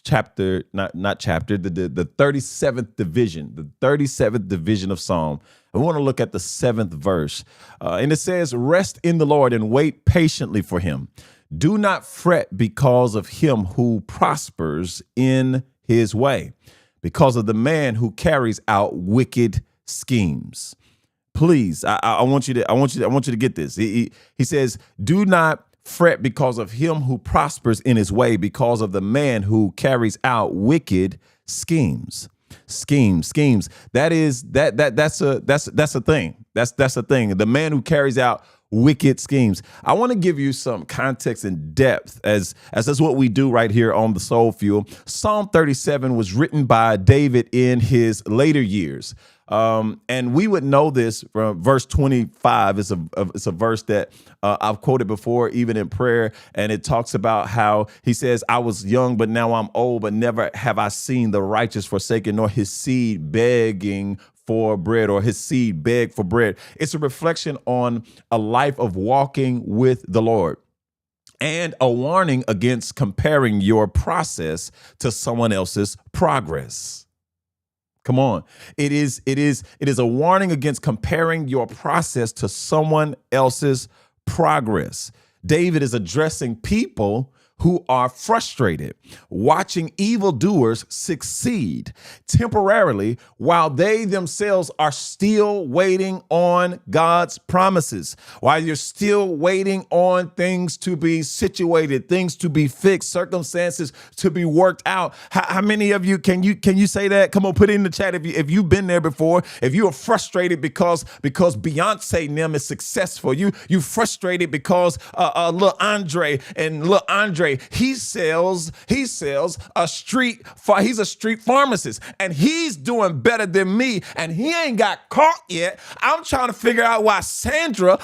chapter, not chapter, the 37th division of Psalm. I want to look at the 7th verse. And it says, rest in the Lord and wait patiently for him. Do not fret because of him who prospers in his way, because of the man who carries out wicked schemes. Please, I want you to get this. He says, do not fret because of him who prospers in his way, because of the man who carries out wicked schemes. Schemes. That's a thing. That's a thing. The man who carries out wicked schemes. I want to give you some context and depth as that's what we do right here on the Soul Fuel. Psalm 37 was written by David in his later years. And we would know this from verse 25. It's a verse that I've quoted before, even in prayer. And it talks about how he says, I was young, but now I'm old, but never have I seen the righteous forsaken, nor his seed begging for bread, or his seed beg for bread. It's a reflection on a life of walking with the Lord, and a warning against comparing your process to someone else's progress. Come on. It is a warning against comparing your process to someone else's progress. David is addressing people who are frustrated, watching evildoers succeed temporarily while they themselves are still waiting on God's promises, while you're still waiting on things to be situated, things to be fixed, circumstances to be worked out. How many of you can you say that? Come on, put it in the chat if you've been there before. If you are frustrated because Beyonce and them is successful, you frustrated because little Andre, he's a street pharmacist, and he's doing better than me, and he ain't got caught yet. I'm trying to figure out why Sandra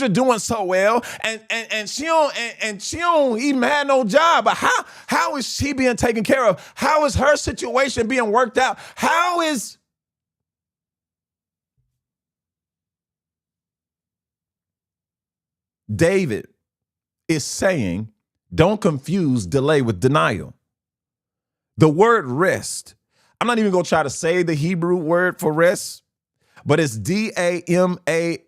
doing so well, and she don't even have no job. But how is she being taken care of? How is her situation being worked out? How is David is saying, don't confuse delay with denial. The word rest, I'm not even going to try to say the Hebrew word for rest, but it's Damam. It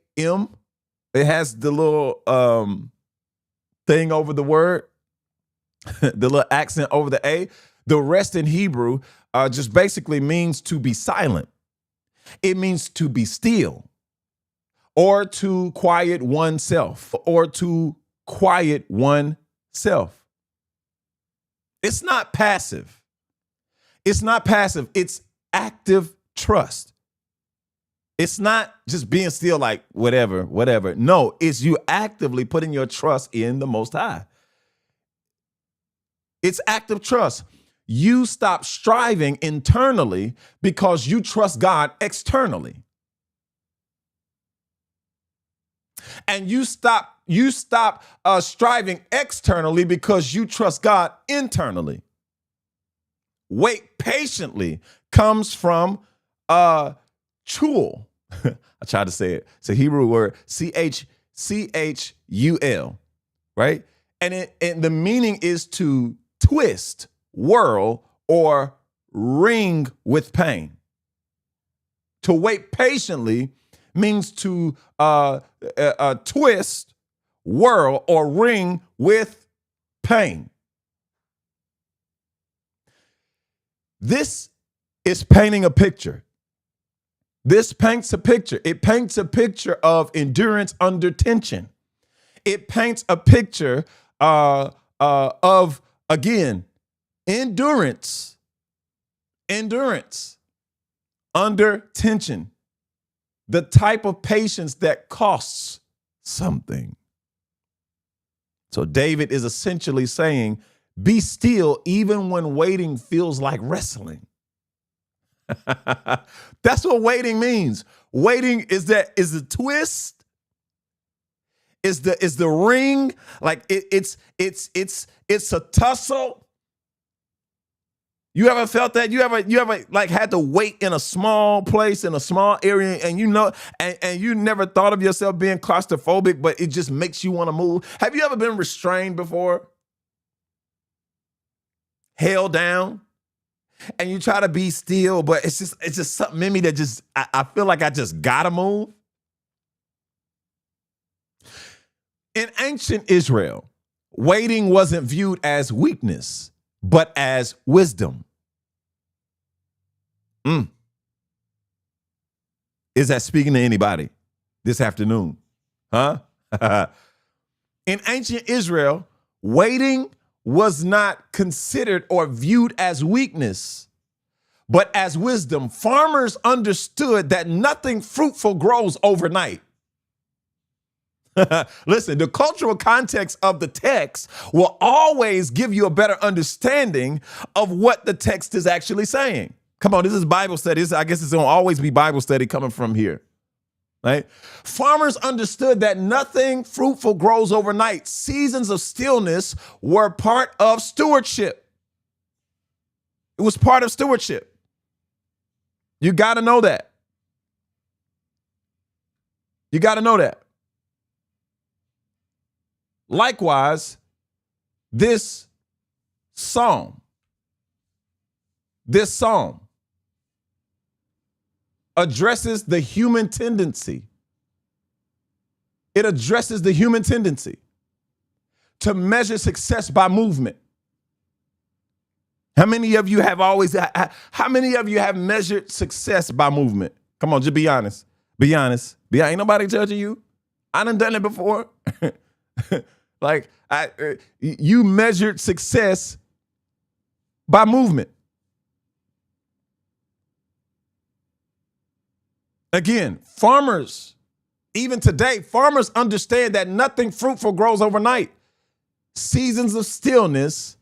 has the little thing over the word, the little accent over the A. The rest in Hebrew just basically means to be silent. It means to be still, or to quiet oneself, It's not passive. It's active trust. It's not just being still like whatever. No, it's you actively putting your trust in the Most High. It's active trust. You stop striving internally because you trust God externally. And you stop striving externally because you trust God internally. Wait patiently comes from Chul. I tried to say it. It's a Hebrew word, Chul, right? And the meaning is to twist, whirl, or wring with pain. To wait patiently means to twist, whirl, or wring with pain. This is painting a picture. It paints a picture of endurance under tension. It paints a picture of, again, endurance under tension. The type of patience that costs something. So David is essentially saying, be still even when waiting feels like wrestling. That's what waiting means. Waiting is the twist, is the ring, like it's a tussle. You ever felt that? You ever like had to wait in a small place, in a small area, and and you never thought of yourself being claustrophobic, but it just makes you want to move? Have you ever been restrained before? held down and you try to be still, but it's just something in me that just, I feel like I just gotta move. In ancient Israel, waiting wasn't viewed as weakness, but as wisdom. Is that speaking to anybody this afternoon? Huh? In ancient Israel, waiting was not considered or viewed as weakness, but as wisdom. Farmers understood that nothing fruitful grows overnight. Listen, the cultural context of the text will always give you a better understanding of what the text is actually saying. Come on, this is Bible study. I guess it's going to always be Bible study coming from here. Right? Farmers understood that nothing fruitful grows overnight. Seasons of stillness were part of stewardship. It was part of stewardship. You got to know that. You got to know that. Likewise, this psalm addresses the human tendency. It addresses the human tendency to measure success by movement. How many of you have measured success by movement? Come on, just be honest. Be honest. Ain't nobody judging you. I done it before. Like you measured success by movement. Again, farmers, even today, farmers understand that nothing fruitful grows overnight. Seasons of stillness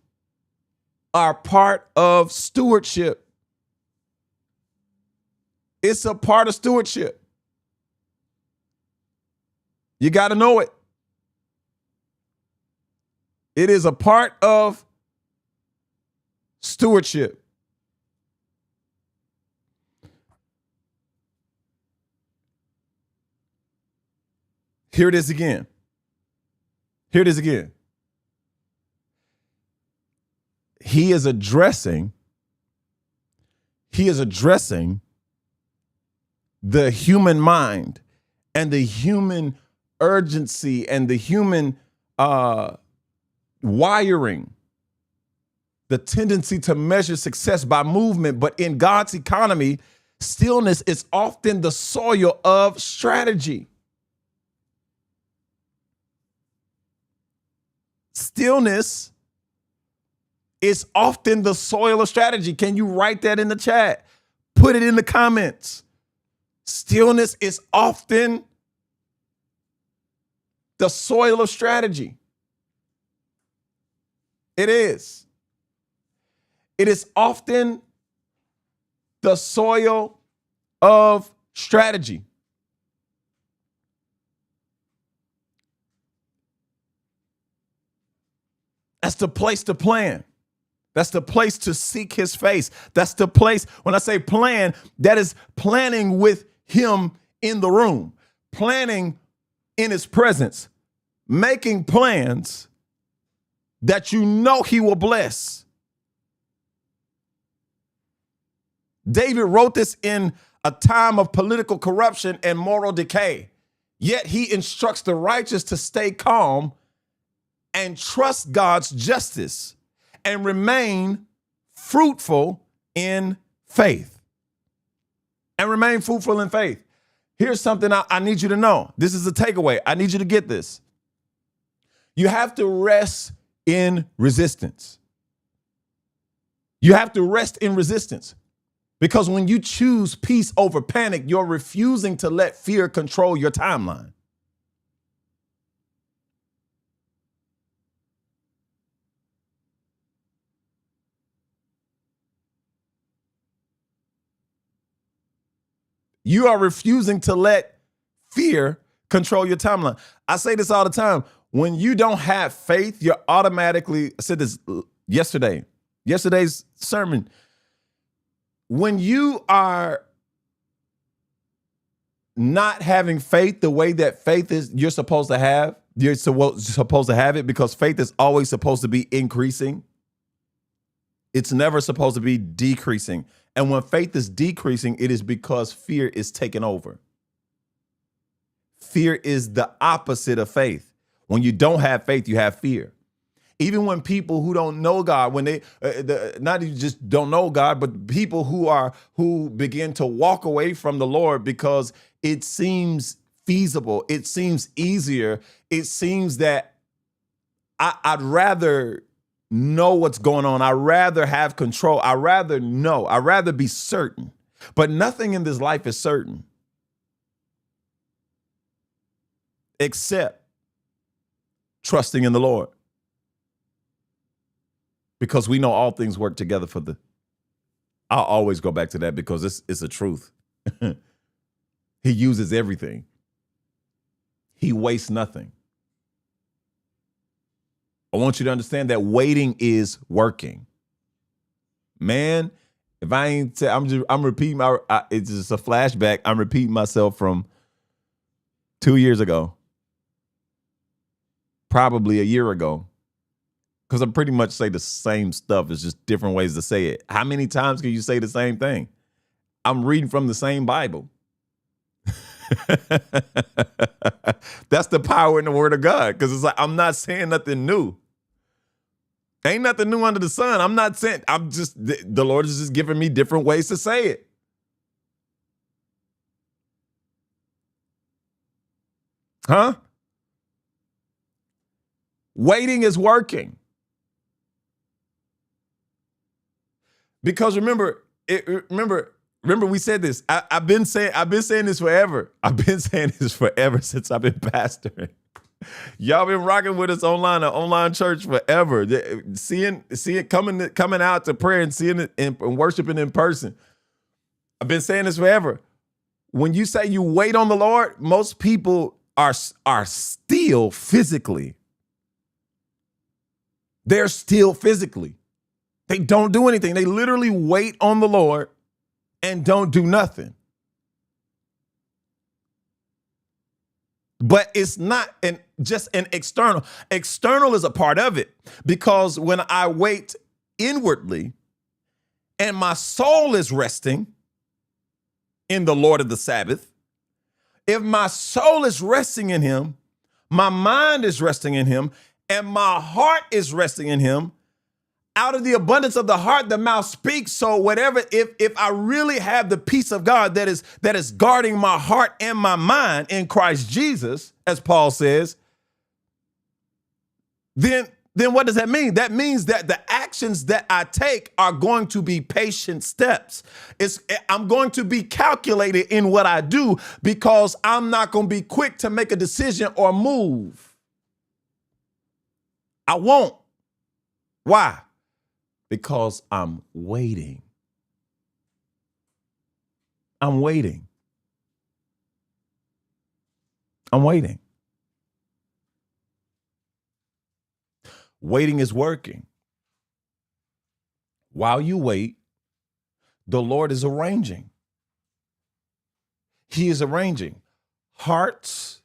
are part of stewardship. It's a part of stewardship. You got to know it. It is a part of stewardship. Here it is again. He is addressing the human mind and the human urgency and the human wiring, the tendency to measure success by movement. But in God's economy, stillness is often the soil of strategy. Stillness is often the soil of strategy. Can you write that in the chat? Put it in the comments. Stillness is often the soil of strategy. It is. It is often the soil of strategy. That's the place to plan. That's the place to seek his face. That's the place, when I say plan, that is planning with him in the room, planning in his presence, making plans that you know he will bless. David wrote this in a time of political corruption and moral decay, yet he instructs the righteous to stay calm and trust God's justice and remain fruitful in faith. Here's something I need you to know. This is a takeaway. I need you to get this. You have to rest in resistance. You have to rest in resistance. Because when you choose peace over panic, you're refusing to let fear control your timeline. You are refusing to let fear control your timeline. I say this all the time. When you don't have faith, you're automatically, I said this yesterday's sermon. When you are not having faith the way that faith is, you're supposed to have it because faith is always supposed to be increasing. It's never supposed to be decreasing. And when faith is decreasing, it is because fear is taking over. Fear is the opposite of faith. When you don't have faith, you have fear. Even when people who don't know God, when they not even just don't know God, but people who begin to walk away from the Lord because it seems feasible, it seems easier, it seems that I'd rather know what's going on. I'd rather have control. I'd rather know. I'd rather be certain. But nothing in this life is certain except trusting in the Lord. Because we know all things work together for the. I'll always go back to that because it's a truth. He uses everything. He wastes nothing. I want you to understand that waiting is working. Man, if I ain't, I'm repeating it's just a flashback. I'm repeating myself from 2 years ago, probably a year ago, because I pretty much say the same stuff. It's just different ways to say it. How many times can you say the same thing? I'm reading from the same Bible. That's the power in the Word of God, because it's like I'm not saying nothing new. Ain't nothing new under the sun. I'm not saying, the Lord is just giving me different ways to say it. Huh? Waiting is working. Because remember we said this. I've been saying this forever. I've been saying this forever since I've been pastoring. Y'all been rocking with us online, an online church forever. Seeing coming out to prayer and seeing it and worshiping in person. I've been saying this forever. When you say you wait on the Lord, most people are still physically. They're still physically. They don't do anything. They literally wait on the Lord and don't do nothing. But it's not just an external. External is a part of it, because when I wait inwardly and my soul is resting in the Lord of the Sabbath, if my soul is resting in him, my mind is resting in him, and my heart is resting in him, out of the abundance of the heart, the mouth speaks. So whatever, if I really have the peace of God that is guarding my heart and my mind in Christ Jesus, as Paul says, then what does that mean? That means that the actions that I take are going to be patient steps. I'm going to be calculated in what I do, because I'm not going to be quick to make a decision or move. I won't. Why? Because I'm waiting. I'm waiting. I'm waiting. Waiting is working. While you wait, the Lord is arranging. He is arranging hearts.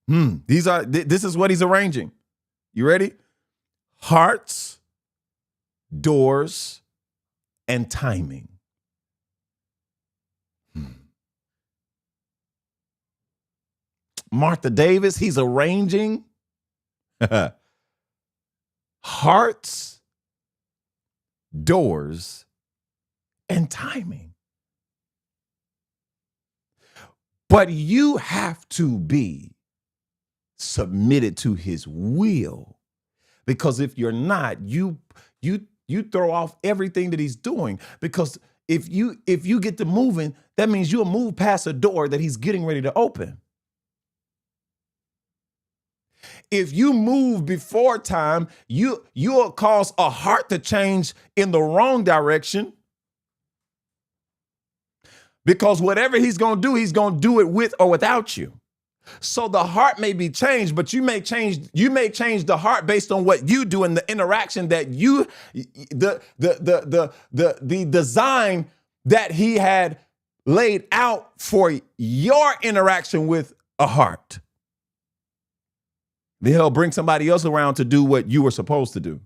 This is what he's arranging. You ready? Hearts, doors, and timing. Martha Davis, he's arranging hearts, doors, and timing. But you have to be submitted to his will, because if you're not, you throw off everything that he's doing. Because if you get to moving, that means you'll move past a door that he's getting ready to open. If you move before time, you'll cause a heart to change in the wrong direction. Because whatever he's going to do it with or without you. So the heart may be changed, but you may change the heart based on what you do and the interaction that the design that he had laid out for your interaction with a heart. Then he'll bring somebody else around to do what you were supposed to do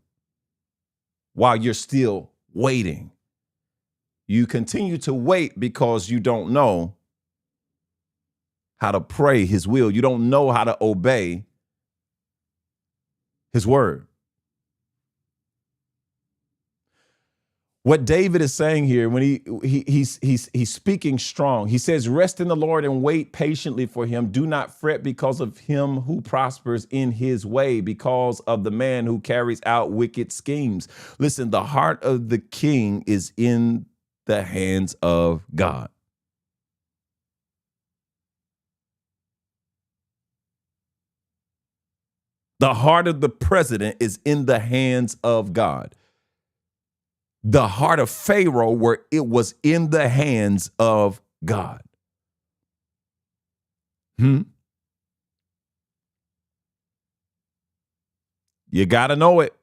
while you're still waiting. You continue to wait because you don't know how to pray his will. You don't know how to obey his word. What David is saying here, when he's speaking strong, he says, rest in the Lord and wait patiently for him. Do not fret because of him who prospers in his way, because of the man who carries out wicked schemes. Listen, the heart of the king is in the hands of God. The heart of the president is in the hands of God. The heart of Pharaoh, where it was in the hands of God. You got to know it.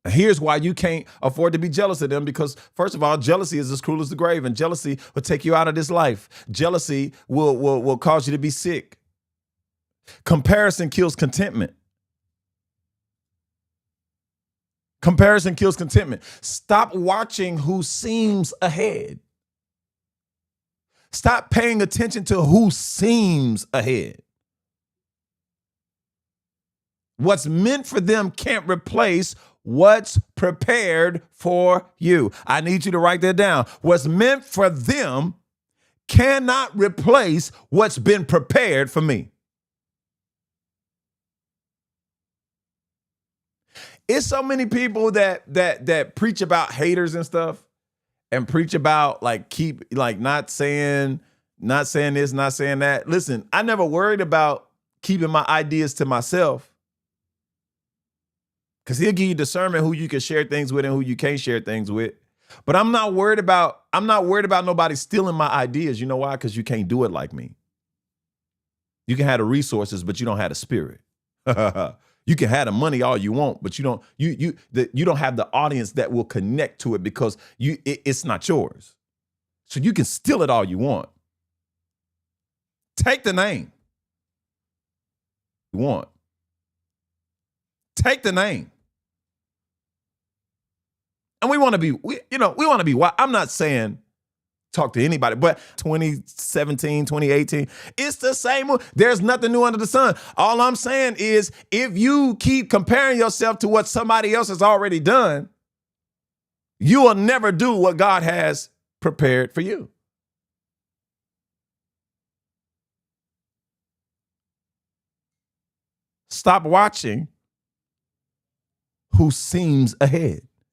Here's why you can't afford to be jealous of them, because first of all, jealousy is as cruel as the grave, and jealousy will take you out of this life. Jealousy will cause you to be sick. Comparison kills contentment. Comparison kills contentment. Stop watching who seems ahead. Stop paying attention to who seems ahead. What's meant for them can't replace what's prepared for you. I need you to write that down. What's meant for them cannot replace what's been prepared for me. It's so many people that preach about haters and stuff, and preach about not saying this, not saying that. Listen, I never worried about keeping my ideas to myself, because he'll give you discernment who you can share things with and who you can't share things with. But I'm not worried about nobody stealing my ideas. You know why? Because you can't do it like me. You can have the resources, but you don't have the spirit. You can have the money all you want, but you don't have the audience that will connect to it, because it's not yours. So you can steal it all you want. Take the name you want. Take the name. And we want to be wild. I'm not saying talk to anybody, but 2017, 2018, it's the same. There's nothing new under the sun. All I'm saying is, if you keep comparing yourself to what somebody else has already done, you will never do what God has prepared for you. Stop watching who seems ahead.